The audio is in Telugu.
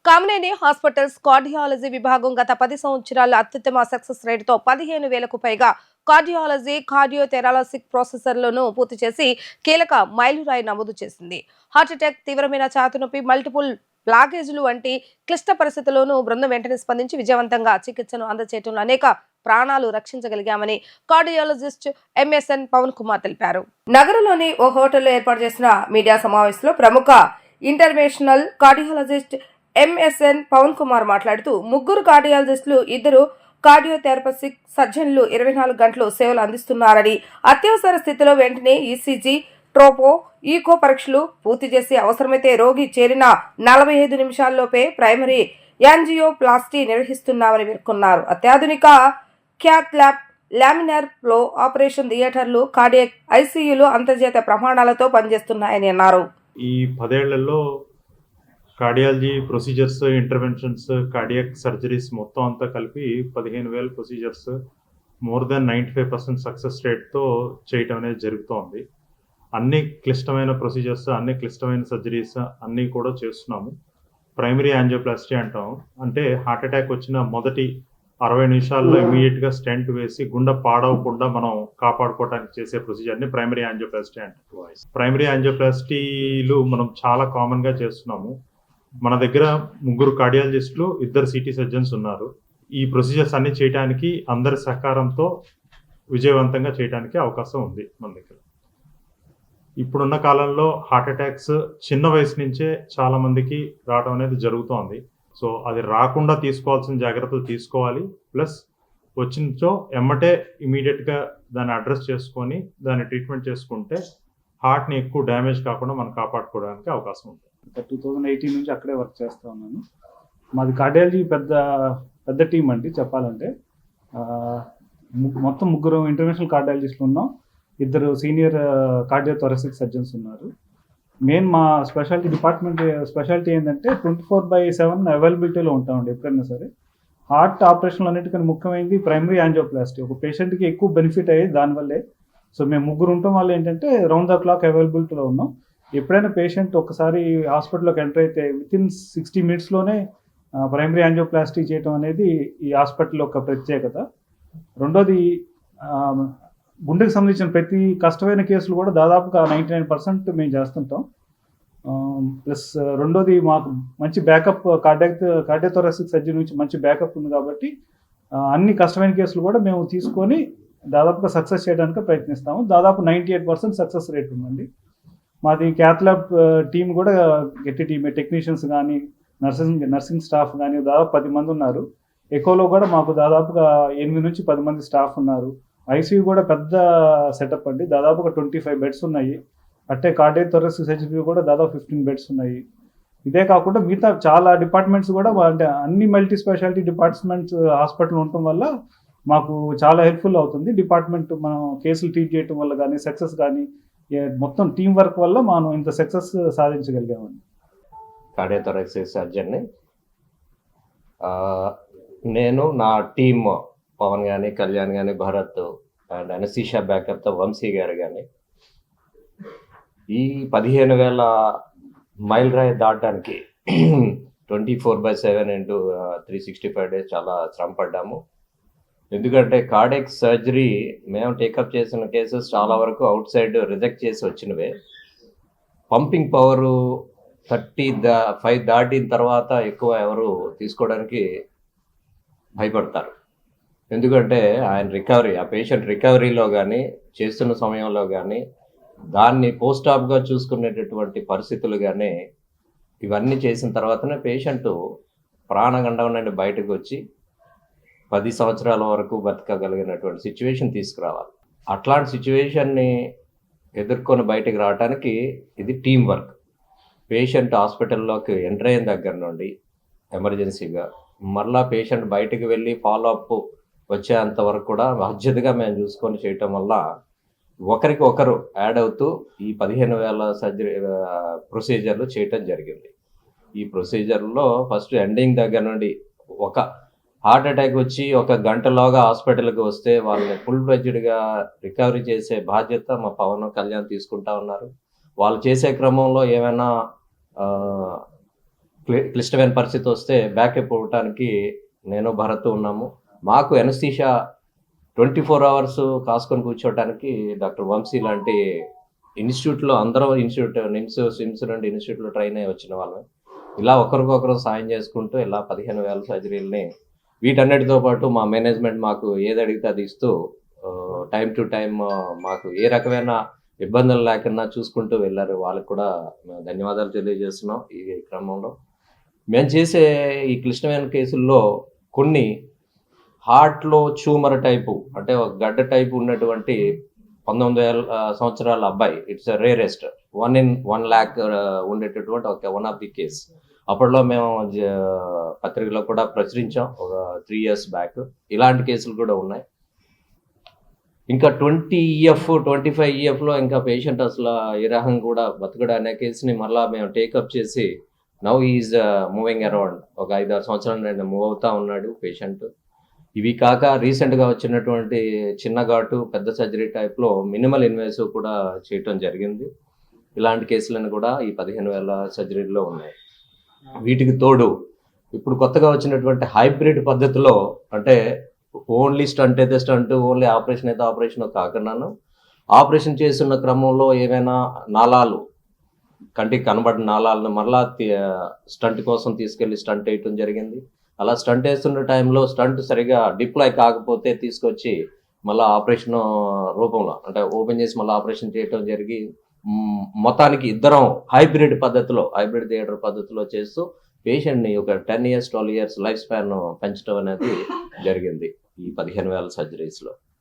కామినేని హాస్పిటల్స్ కార్డియాలజీ విభాగం గత 10 సంవత్సరాల అత్యుత్తమ సక్సెస్ రేటుతో 15,000కు పైగా కార్డియాలజీ కార్డియోథెరాలజిక్ ప్రాసెసర్లను పూర్తి చేసి కీలక మైలురాయి నమోదు చేసింది. హార్ట్అటాక్, తీవ్రమైన ఛాతీ నొప్పి, మల్టిపుల్ బ్లాకేజీలు వంటి క్లిష్ట పరిస్థితుల్లోనూ బృందం వెంటనే స్పందించి విజయవంతంగా చికిత్సను అందజేయడంలో అనేక ప్రాణాలు రక్షించగలిగామని కార్డియాలజిస్ట్ ఎంఎస్ఎన్ పవన్ కుమార్ తెలిపారు. నగరంలోని ఓ హోటల్లో ఏర్పాటు చేసిన మీడియా సమావేశంలో ప్రముఖ international cardiologist MSN Pavan Kumar మాట్లాడుతూ, ముగ్గురు కార్డియాలజిస్టులు, 2 కార్డియోథెరపిస్టిక్ సర్జన్లు 24 గంటలు సేవలు అందిస్తున్నారని, అత్యవసర స్థితిలో వెంటనే ఈసీజీ, ట్రోపో, ఈకో పరీక్షలు పూర్తి చేసి అవసరమైతే రోగి చేరిన 45 నిమిషాల్లోపే ప్రైమరీ యాంజియోప్లాస్టీ నిర్వహిస్తున్నామని పేర్కొన్నారు. అత్యాధునిక cath lab, laminar flow operation థియేటర్లు, కార్డియాక్ ఐసీయూలు అంతర్జాతీయ ప్రమాణాలతో పనిచేస్తున్నాయని అన్నారు. ఈ 10 ఏళ్లలో cardiology procedures, interventions, cardiac surgeries మొత్తం అంతా కలిపి 15,000 ప్రొసీజర్స్, మోర్ దాన్ 95% సక్సెస్ రేట్తో చేయటం అనేది జరుగుతోంది. అన్ని క్లిష్టమైన ప్రొసీజర్స్, అన్ని క్లిష్టమైన సర్జరీస్ అన్నీ కూడా చేస్తున్నాము. ప్రైమరీ యాంజియోప్లాస్టీ అంటాం. అంటే హార్ట్ అటాక్ వచ్చిన మొదటి 60 నిమిషాల్లో ఇమీడియట్గా స్టెంట్ వేసి గుండె పాడవకుండా మనం కాపాడుకోవడానికి చేసే ప్రొసీజర్ని ప్రైమరీ యాంజియోప్లాస్టీ అంటాం. ప్రైమరీ యాంజియోప్లాస్టీలు మనం చాలా కామన్గా చేస్తున్నాము. మన దగ్గర 3 కార్డియాలజిస్టులు, 2 సిటీ సర్జన్స్ ఉన్నారు. ఈ ప్రొసీజర్స్ అన్ని చేయడానికి అందరి సహకారంతో విజయవంతంగా చేయడానికి అవకాశం ఉంది మన దగ్గర. ఇప్పుడున్న కాలంలో హార్ట్ అటాక్స్ చిన్న వయసు నుంచే చాలా మందికి రావడం అనేది జరుగుతోంది. సో అది రాకుండా తీసుకోవాల్సిన జాగ్రత్తలు తీసుకోవాలి. ప్లస్ వచ్చినచో ఎమ్మటే ఇమీడియట్గా దాన్ని అడ్రస్ చేసుకొని దాన్ని ట్రీట్మెంట్ చేసుకుంటే హార్ట్ని ఎక్కువ డ్యామేజ్ కాకుండా మనం కాపాడుకోవడానికి అవకాశం ఉంటుంది. 2018 నుంచి అక్కడే వర్క్ చేస్తూ ఉన్నాను. మాది కార్డియాలజీ పెద్ద టీం అండి చెప్పాలంటే. మొత్తం 3 ఇంటర్నేషనల్ కార్డియాలజిస్టులు ఉన్నాం, 2 సీనియర్ కార్డియోథొరాసిక్ సర్జన్స్ ఉన్నారు. మెయిన్ మా స్పెషాలిటీ ఏంటంటే 24/7 అవైలబిలిటీలో ఉంటామండి ఎప్పుడైనా సరే. హార్ట్ ఆపరేషన్లు అన్నిటికన్నా ముఖ్యమైనది ప్రైమరీ యాంజియోప్లాస్టీ. ఒక పేషెంట్కి ఎక్కువ బెనిఫిట్ అయ్యేది దానివల్లే. సో మేము 3 ఉండటం వల్ల ఏంటంటే రౌండ్ ద క్లాక్ అవైలబిలిటీలో ఉన్నాం. ఎప్పుడైనా పేషెంట్ ఒకసారి హాస్పిటల్లోకి ఎంటర్ అయితే వితిన్ 60 మినిట్స్లోనే ప్రైమరీ యాంజియోప్లాస్టీ చేయడం అనేది ఈ హాస్పిటల్ యొక్క ప్రత్యేకత. రెండోది, గుండెకి సంబంధించిన ప్రతి కష్టమైన కేసులు కూడా దాదాపుగా 99% మేము చేస్తుంటాం. ప్లస్ రెండోది, మాకు మంచి బ్యాకప్ కార్డియోథొరాసిక్ సర్జరీ నుంచి మంచి బ్యాకప్ ఉంది కాబట్టి అన్ని కష్టమైన కేసులు కూడా మేము తీసుకొని దాదాపుగా సక్సెస్ చేయడానికి ప్రయత్నిస్తాము. దాదాపు 98% సక్సెస్ రేట్ ఉందండి. మాది క్యాత్ ల్యాబ్ టీం కూడా గట్టి టీమే. టెక్నీషియన్స్ కానీ, నర్సింగ్ స్టాఫ్ కానీ దాదాపు 10 మంది ఉన్నారు. ఎకోలో కూడా మాకు దాదాపుగా 8 నుంచి 10 మంది స్టాఫ్ ఉన్నారు. ఐసీయూ కూడా పెద్ద సెటప్ అండి, దాదాపుగా 25 బెడ్స్ ఉన్నాయి. అట్టే కార్డియోథొరాసిక్ సర్జరీ కూడా దాదాపు 15 బెడ్స్ ఉన్నాయి. ఇదే కాకుండా మిగతా చాలా డిపార్ట్మెంట్స్ కూడా, అంటే అన్ని మల్టీ స్పెషాలిటీ డిపార్ట్మెంట్స్ హాస్పిటల్ ఉండటం వల్ల మాకు చాలా హెల్ప్ఫుల్ అవుతుంది. డిపార్ట్మెంట్ మనం కేసులు ట్రీట్ చేయడం వల్ల కానీ, సక్సెస్ కానీ, మొత్తం టీం వర్క్ వల్ల మనం ఇంత సక్సెస్ సాధించగలిగామండి. కార్డియోథొరాసిక్ సర్జన్ని నేను, నా టీమ్ పవన్ కానీ, కళ్యాణ్ కానీ, భరత్ అండ్ అనసీషా బ్యాకప్తో వంశీ గారు కానీ ఈ 15,000 మైల్ రాయి దాటడానికి 24/7 ఇంటూ 365 డేస్ చాలా శ్రమ పడ్డాము. ఎందుకంటే కార్డియాక్ సర్జరీ మేము టేకప్ చేసిన కేసెస్ చాలా వరకు అవుట్ సైడ్ రిజెక్ట్ చేసి వచ్చినవే. పంపింగ్ పవరు 35 దాటిన తర్వాత ఎక్కువ ఎవరు తీసుకోవడానికి భయపడతారు. ఎందుకంటే ఆ పేషెంట్ రికవరీలో కానీ, చేస్తున్న సమయంలో కానీ, దాన్ని పోస్ట్ ఆప్గా చూసుకునేటటువంటి పరిస్థితులు కానీ, ఇవన్నీ చేసిన తర్వాతనే పేషెంట్ ప్రాణగండం నుండి బయటకు వచ్చి 10 సంవత్సరాల వరకు బతకగలిగినటువంటి సిచ్యువేషన్ తీసుకురావాలి. అట్లాంటి సిచ్యువేషన్ని ఎదుర్కొని బయటకు రావడానికి ఇది టీం వర్క్. పేషెంట్ హాస్పిటల్లోకి ఎంటర్ అయిన దగ్గర నుండి ఎమర్జెన్సీగా మరలా పేషెంట్ బయటకు వెళ్ళి ఫాలో అప్ వచ్చేంత వరకు కూడా బాధ్యతగా మేము చూసుకొని చేయటం వల్ల ఒకరికి ఒకరు యాడ్ అవుతూ ఈ 15,000 ప్రొసీజర్లు చేయటం జరిగింది. ఈ ప్రొసీజర్లో ఫస్ట్ ఎండింగ్ దగ్గర నుండి ఒక హార్ట్ అటాక్ వచ్చి 1 గంటలోగా హాస్పిటల్కి వస్తే వాళ్ళని ఫుల్ ఫ్లెడ్జ్డ్గా రికవరీ చేసే బాధ్యత మా పవన్, కళ్యాణ్ తీసుకుంటా ఉన్నారు. వాళ్ళు చేసే క్రమంలో ఏమైనా క్లిష్టమైన పరిస్థితి వస్తే బ్యాకప్ ఇవ్వటానికి నేను భరత్ ఉన్నాము. మాకు ఎనస్థీషియా 24 అవర్స్ కాసుకొని కూర్చోవడానికి డాక్టర్ వంశీ లాంటి ఇన్స్టిట్యూట్లో అందరం స్విమ్స్ నుండి ఇన్స్టిట్యూట్లో ట్రైన్ అయ్యి వచ్చిన వాళ్ళం. ఇలా ఒకరికొకరు సాయం చేసుకుంటూ ఇలా 15,000 సర్జరీలని వీటన్నిటితో పాటు మా మేనేజ్మెంట్ మాకు ఏది అడిగితే అది ఇస్తూ టైం టు టైం మాకు ఏ రకమైన ఇబ్బందులు లేకుండా చూసుకుంటూ వెళ్ళారు. వాళ్ళకి కూడా మేము ధన్యవాదాలు తెలియజేస్తున్నాం. ఈ క్రమంలో మేము చేసే ఈ క్లిష్టమైన కేసుల్లో కొన్ని హార్ట్లో ట్యూమర్ టైపు అంటే ఒక గడ్డ టైపు ఉన్నటువంటి 19,000 సంవత్సరాల అబ్బాయి, ఇట్స్ రేరెస్ట్ 1 in 1 lakh ఉండేటటువంటి ఒక వన్ ఆఫ్ ది కేస్. అప్పట్లో మేము పత్రికలో కూడా ప్రచురించాం ఒక 3 years బ్యాక్. ఇలాంటి కేసులు కూడా ఉన్నాయి. ఇంకా 20EF 25EFలో ఇంకా పేషెంట్ అసలు ఏ రకంగా కూడా బతకడు అనే కేసుని మళ్ళీ మేము టేకప్ చేసి నౌ ఈజ్ మూవింగ్ అరౌండ్ ఒక 5-6 సంవత్సరాల నుండి మూవ్ అవుతా ఉన్నాడు పేషెంట్. ఇవి కాక రీసెంట్గా వచ్చినటువంటి చిన్న ఘాటు పెద్ద సర్జరీ టైప్లో మినిమల్ ఇన్వేసివ్ కూడా చేయటం జరిగింది. ఇలాంటి కేసులను కూడా ఈ 15,000 సర్జరీల్లో ఉన్నాయి. వీటికి తోడు ఇప్పుడు కొత్తగా వచ్చినటువంటి హైబ్రిడ్ పద్ధతిలో అంటే ఓన్లీ స్టంట్ అయితే స్టంట్, ఓన్లీ ఆపరేషన్ అయితే ఆపరేషన్ కాకుండాను ఆపరేషన్ చేస్తున్న క్రమంలో ఏమైనా నాళాలు కంటికి కనబడిన నాళాలను మరలా స్టంట్ కోసం తీసుకెళ్లి స్టంట్ వేయటం జరిగింది. అలా స్టంట్ వేస్తున్న టైంలో స్టంట్ సరిగా డిప్లాయ్ కాకపోతే తీసుకొచ్చి మళ్ళీ ఆపరేషన్ రూపంలో అంటే ఓపెన్ చేసి మళ్ళీ ఆపరేషన్ చేయటం జరిగి మొత్తానికి ఇద్దరం హైబ్రిడ్ థియేటర్ పద్ధతిలో చేస్తూ పేషెంట్ని ఒక 10 years 12 years లైఫ్ స్పాన్ పెంచడం అనేది జరిగింది ఈ 15,000 సర్జరీస్లో.